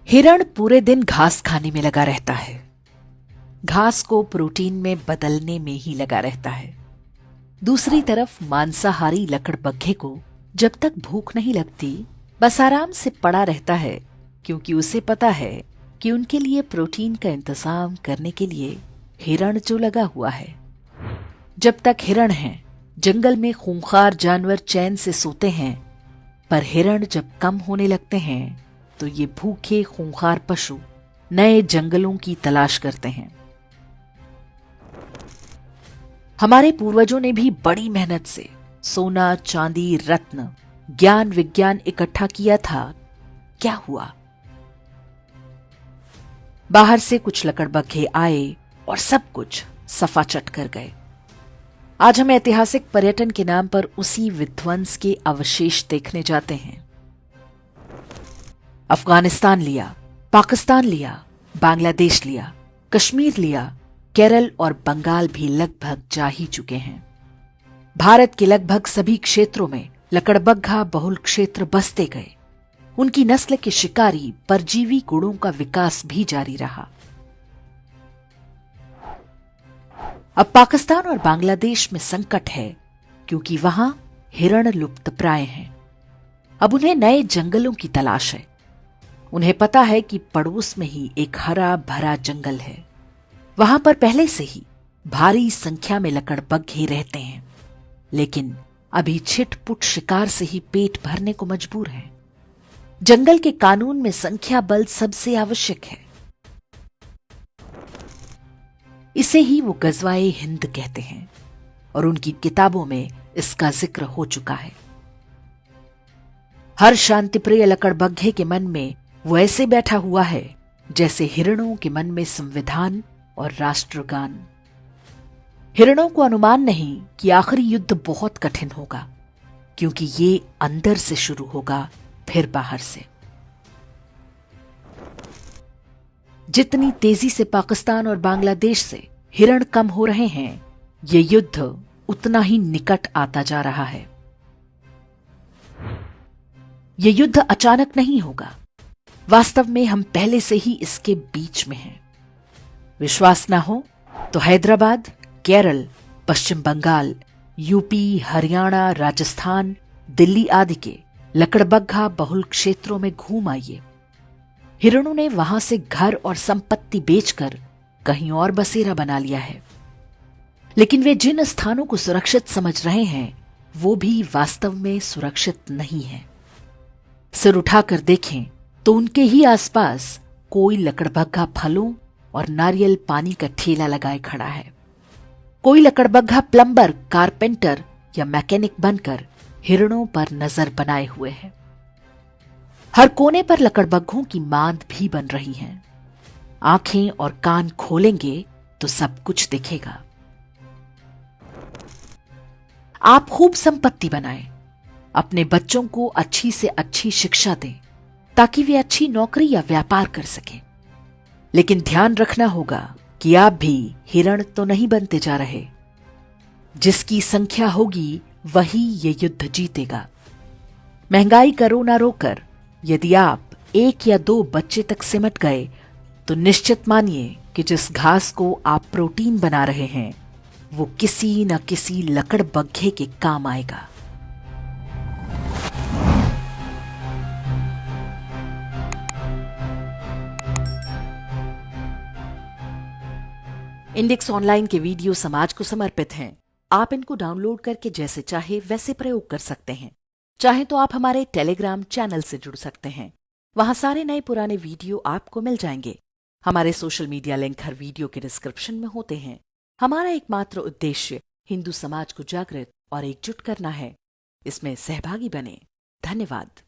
हिरण पूरे दिन घास खाने में लगा रहता है। घास को प्रोटीन में बदलने में ही लगा रहता है। दूसरी तरफ मांसाहारी लकड़बग्घे को जब तक भूख नहीं लगती बस आराम से पड़ा रहता है, क्योंकि उसे पता है कि उनके लिए प्रोटीन का इंतजाम करने के लिए हिरण जो लगा हुआ है। जब तक हिरण हैं, जंगल में खूंखार जानवर चैन से सोते हैं, पर हिरण जब कम होने लगते हैं तो ये भूखे खूंखार पशु नए जंगलों की तलाश करते हैं। हमारे पूर्वजों ने भी बड़ी मेहनत से सोना, चांदी, रत्न, ज्ञान, विज्ञान इकट्ठा किया था। क्या हुआ? बाहर से कुछ लकड़बग्घे आए और सब कुछ सफा चट कर गए। आज हम ऐतिहासिक पर्यटन के नाम पर उसी विध्वंस के अवशेष देखने जाते हैं। अफगानिस्तान लिया, पाकिस्तान लिया, बांग्लादेश लिया, कश्मीर लिया, केरल और बंगाल भी लगभग जा ही चुके हैं। भारत के लगभग सभी क्षेत्रों में लकड़बग्घा बहुल क्षेत्र बसते गए। उनकी नस्ल के शिकारी परजीवी गुणों का विकास भी जारी रहा। अब पाकिस्तान और बांग्लादेश में संकट है, क्योंकि वहां हिरण लुप्तप्राय हैं। अब उन्हें नए जंगलों की तलाश है। उन्हें पता है कि पड़ोस में ही एक हरा भरा जंगल है। वहां पर पहले से ही भारी संख्या में लकड़बग्घे रहते हैं, लेकिन अभी छिटपुट शिकार से ही पेट भरने को मजबूर हैं। जंगल के कानून में संख्या बल सबसे आवश्यक है। इसे ही वो गजवाए हिंद कहते हैं और उनकी किताबों में इसका जिक्र हो चुका है। हर शांतिप्रिय लकड़बग्घे के मन में वो ऐसे बैठा हुआ है जैसे हिरणों के मन में संविधान और राष्ट्रगान। हिरणों को अनुमान नहीं कि आखिरी युद्ध बहुत कठिन होगा, क्योंकि ये अंदर से शुरू होगा, फिर बाहर से। जितनी तेजी से पाकिस्तान और बांग्लादेश से हिरण कम हो रहे हैं, ये युद्ध उतना ही निकट आता जा रहा है। ये युद्ध अचानक नहीं होगा। वास्तव में हम पहले से ही इसके बीच में हैं। विश्वास ना हो तो हैदराबाद, केरल, पश्चिम बंगाल, यूपी, हरियाणा, राजस्थान, दिल्ली आदि के लकड़बग्घा बहुल क्षेत्रों में घूम आइए। हिरणों ने वहां से घर और संपत्ति बेचकर कहीं और बसेरा बना लिया है, लेकिन वे जिन स्थानों को सुरक्षित समझ रहे हैं वो भी वास्तव में सुरक्षित नहीं है। सिर उठाकर देखें तो उनके ही आसपास कोई लकड़बग्घा फलों और नारियल पानी का ठेला लगाए खड़ा है। कोई लकड़बग्घा प्लम्बर, कारपेंटर या मैकेनिक बनकर हिरणों पर नजर बनाए हुए है। हर कोने पर लकड़बग्घों की मांद भी बन रही है। आंखें और कान खोलेंगे तो सब कुछ दिखेगा। आप खूब संपत्ति बनाएं, अपने बच्चों को अच्छी से अच्छी शिक्षा दें, ताकि वे अच्छी नौकरी या व्यापार कर सकें। लेकिन ध्यान रखना होगा कि आप भी हिरण तो नहीं बनते जा रहे। जिसकी संख्या होगी वही ये युद्ध जीतेगा। महंगाई करो ना रोकर, यदि आप 1 या 2 बच्चे तक सिमट गए तो निश्चित मानिए कि जिस घास को आप प्रोटीन बना रहे हैं वो किसी न किसी लकड़बग्घे के काम आएगा। इंडेक्स ऑनलाइन के वीडियो समाज को समर्पित हैं। आप इनको डाउनलोड करके जैसे चाहे वैसे प्रयोग कर सकते हैं। चाहे तो आप हमारे टेलीग्राम चैनल से जुड़ सकते हैं। वहां सारे नए पुराने वीडियो आपको मिल जाएंगे। हमारे सोशल मीडिया लिंक हर वीडियो के डिस्क्रिप्शन में होते हैं। हमारा एकमात्र उद्देश्य हिंदू समाज को जागृत और एकजुट करना है। इसमें सहभागी बने। धन्यवाद।